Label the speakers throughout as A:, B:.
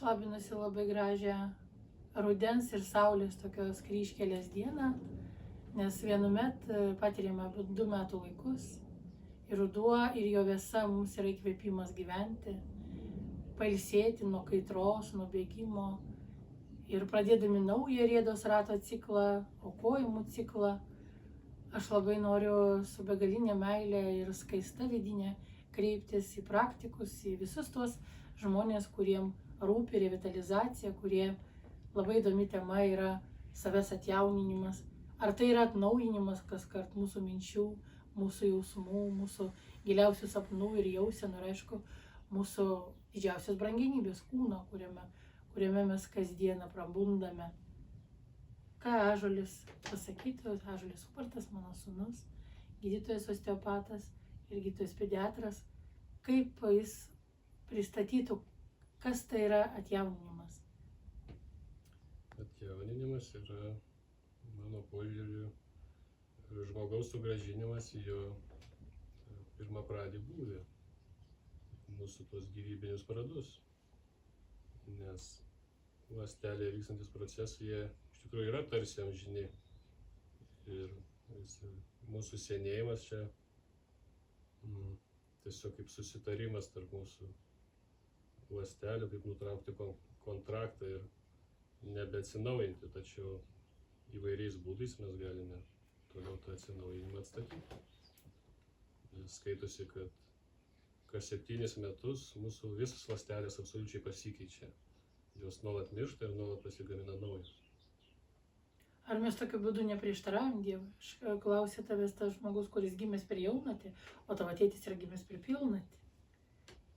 A: išlabinusi labai gražią rudens ir saulės tokios kryžkelės dieną, nes vienu metu patiriame 2 metų laikus ir ruduo ir jo vėsa mums yra įkvėpimas gyventi, pailsėti nuo kaitros, nuo bėgimo ir pradėdami naują Riedos rato ciklą, aukojimų ciklą, aš labai noriu su begalinė meilė ir skaista vidinė kreiptis į praktikus, į visus tuos žmonės, kuriem rūpi revitalizacija, kurie labai įdomi tema yra savęs atjauninimas. Ar tai yra atnaujinimas kaskart mūsų minčių, mūsų jausmų, mūsų giliausių sapnų ir jausenų, ir aišku, mūsų didžiausios brangenybės kūno, kuriame mes kasdieną prabundame. Ką Ąžuolis pasakytų, Ąžuolis Ubartas, mano sūnus, gydytojas osteopatas ir gydytojas pediatras, kaip jis pristatytų, kas tai yra atjauninimas.
B: Atjauninimas yra, mano požiūriu, žmogaus sugrąžinimas į jo pirmapradį būvį, mūsų tos gyvybinius pradus. Nes ląstelėje vykstantis procesai, jie iš tikrųjų yra tarsi amžini. Ir mūsų senėjimas čia tiesiog kaip susitarimas tarp mūsų ląstelių, kaip nutraukti kontraktą ir nebeatsinaujinti, tačiau įvairiais būdais mes galime toliau tą atsinaujinimą atstatyti. Skaitosi, kad kas 7 metus mūsų visos ląstelės absoliučiai pasikeičia. Jos nuolat miršta ir nuolat pasigamina naujos.
A: Ar mes tokiu būdu neprieštaraujam Dievui? Aš klausiu tavęs, tas žmogus, kuris gimęs per jaunatį, o tavo tėtis yra gimęs per pilnatį.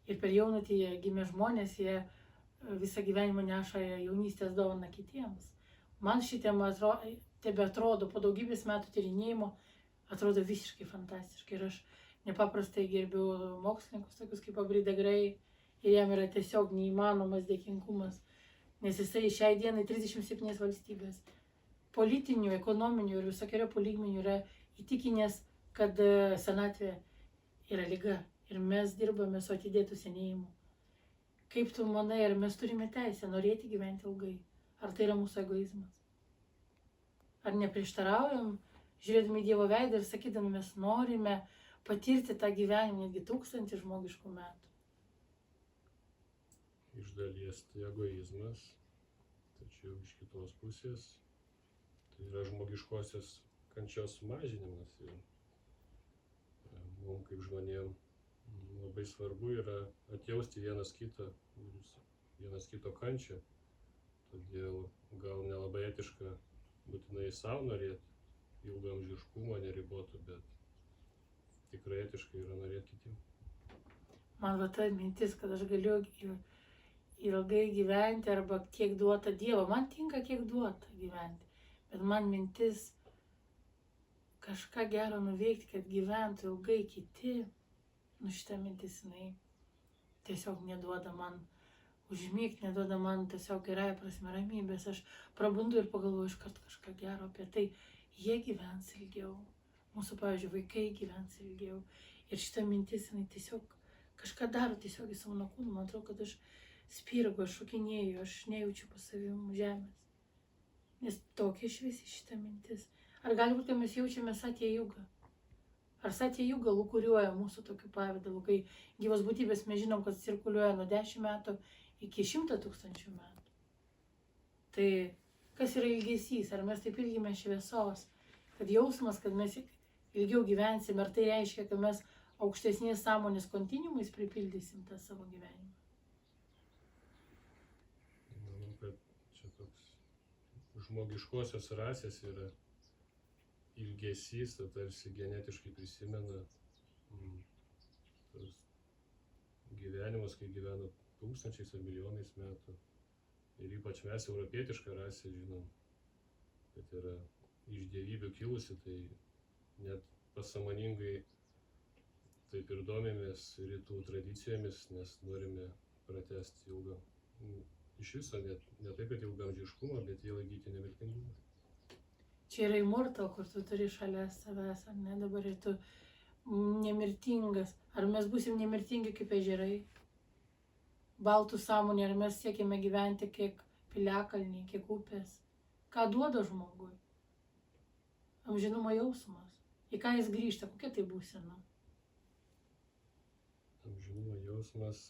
A: Ir per jaunatį jie gimė žmonės, jie visą gyvenimą neša jaunystės dovaną kitiems. Man ši tema tebeatrodo, po daugybės metų tyrinėjimo, atrodo visiškai fantastiškai. Ir aš nepaprastai gerbiu mokslininkus, tokius kaip Aubry de Grey, ir jam yra tiesiog neįmanomas dėkingumas, nes jisai šiai dienai 37 valstybės politinių, ekonominių ir visokiojo lygmenių yra įtikinęs, kad senatvė yra liga ir mes dirbame su atidėtų senėjimu. Kaip tu manai, ar mes turime teisę norėti gyventi ilgai? Ar tai yra mūsų egoizmas? Ar neprieštaraujam, žiūrėdami Dievo veidą ir sakydami, mes norime patirti tą gyvenimą netgi 1000 žmogiškų metų?
B: Iš dalies tai egoizmas, tačiau iš kitos pusės tai yra žmogiškosios kančios sumažinimas. Ir mums kaip žmonėm labai svarbu yra atjausti vienas kito kančią. Todėl gal nelabai etiška būtinai savo norėti ilgaamžiškumo neribotų, bet tikrai etiškai yra norėti kitiem.
A: Man va ta mintis, kad aš galiu ilgai gyventi arba kiek duota Dievo. Man tinka kiek duota gyventi, bet man mintis kažką gero nuveikti, kad gyventų ilgai kiti, šitą mintis jinai tiesiog neduoda man užmigti, neduoda man tiesiog gerąją prasme ramybės. Aš prabundu ir pagalvoju iškart kažką gero apie tai. Jie gyvens ilgiau. Mūsų, pavyzdžiui, vaikai gyvens ilgiau. Ir šitą mintis jinai tiesiog kažką daro tiesiog į savo kūną. Man atrodo, kad aš spirgu, aš šokinėju, aš nejaučiu po savim žemės. Nes tokia šviesi šitą mintis. Ar gali būti, kad mes jaučiame Satya Jugą? Ar Satya Juga lūkuriuoja mūsų tokiu pavidalu, kai gyvos būtybės mes žinom, kad cirkuliuoja nuo 10 metų iki 100 000 metų. Tai kas yra ilgesys? Ar mes taip ilgime šviesos? Kad jausmas, kad mes ilgiau gyvensim, ar tai reiškia, kad mes aukštesnės sąmonės kontinuumais pripildysim tą savo gyvenimą?
B: Manau, kad čia toks žmogiškosios rasės yra ilgesys, tai tarsi genetiškai prisimena tos gyvenimus, kai gyvena tūkstančiais ar milijonais metų. Ir ypač mes, europietišką rasę, žinom, kad yra iš dievybių kilusi, tai net pasąmoningai taip ir domimės rytų tradicijomis, nes norime pratęsti ilgą, iš viso ne taip, kad ilgaamžiškumą, bet vėl įgyti nemirtingumą.
A: Čia yra Immortal, kur tu turi šalia savęs, ar ne, dabar ir tu nemirtingas. Ar mes būsim nemirtingi kaip ežerai? baltų sąmonė, ar mes siekime gyventi kiek piliakalniai, kiek upės. Ką duoda žmogui? Amžinumo jausmas. Į ką jis grįžta, kokia tai būsena?
B: Amžinumo jausmas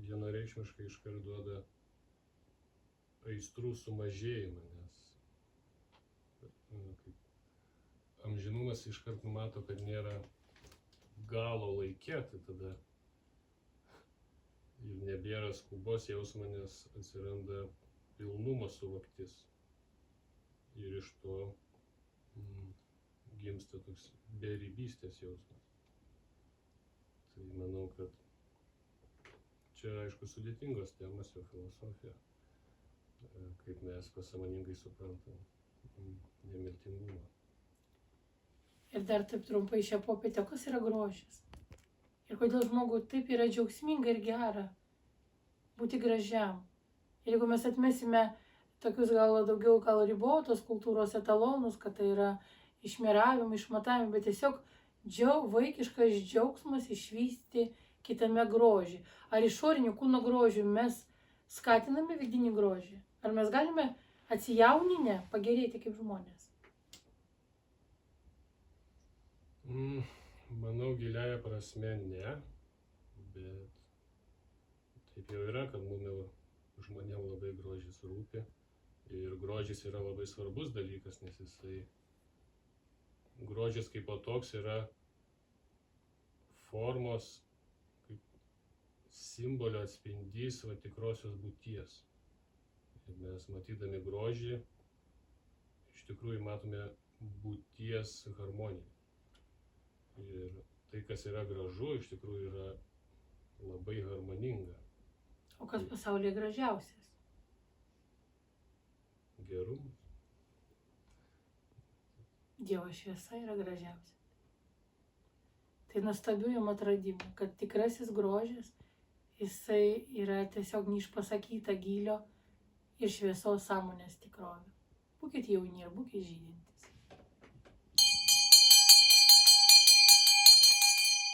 B: vienareikšmiškai iškart duoda aistrų sumažėjimą, nes kaip amžinumas iškart numato, kad nėra galo laike, tai tada ir nebėra skubos jausmo, nes atsiranda pilnumo suvoktis. Ir iš to gimsta toks beribystės jausmas. Tai manau, kad čia, aišku, sudėtingos temos jo filosofija, kaip mes pasąmoningai suprantam nemirtingumą.
A: Ir dar taip trumpai šią popietę, kas yra grožis? Ir kodėl žmogui taip yra džiaugsminga ir gera būti gražiam? Ir jeigu mes atmesime tokius daugiau ribotos kultūros etalonus, kad tai yra išmieravimai, išmatavimai, bet tiesiog vaikiškas džiaugsmas išvysti kitame grožį. Ar išorinių kūno grožių mes skatiname vidinį grožį? Ar mes galime atsijauninę pagerėti kaip žmonės?
B: Manau, giliaja prasme ne, bet taip jau yra, kad mums žmonėm labai grožis rūpi. Ir grožis yra labai svarbus dalykas, nes grožis kaip toks yra formos, kaip simbolio atspindys tikrosios būties. Ir mes matydami grožį, iš tikrųjų matome būties harmoniją. Ir tai, kas yra gražu, iš tikrųjų yra labai harmoninga.
A: O kas pasaulyje gražiausias?
B: Gerumas.
A: Dievo šviesa yra gražiausia. Tai nuostabių jums atradimų, kad tikrasis grožis, jisai yra tiesiog neišpasakyta gylio ir šviesos sąmonės tikrovė. Būkit jauni ir būkit žydintys.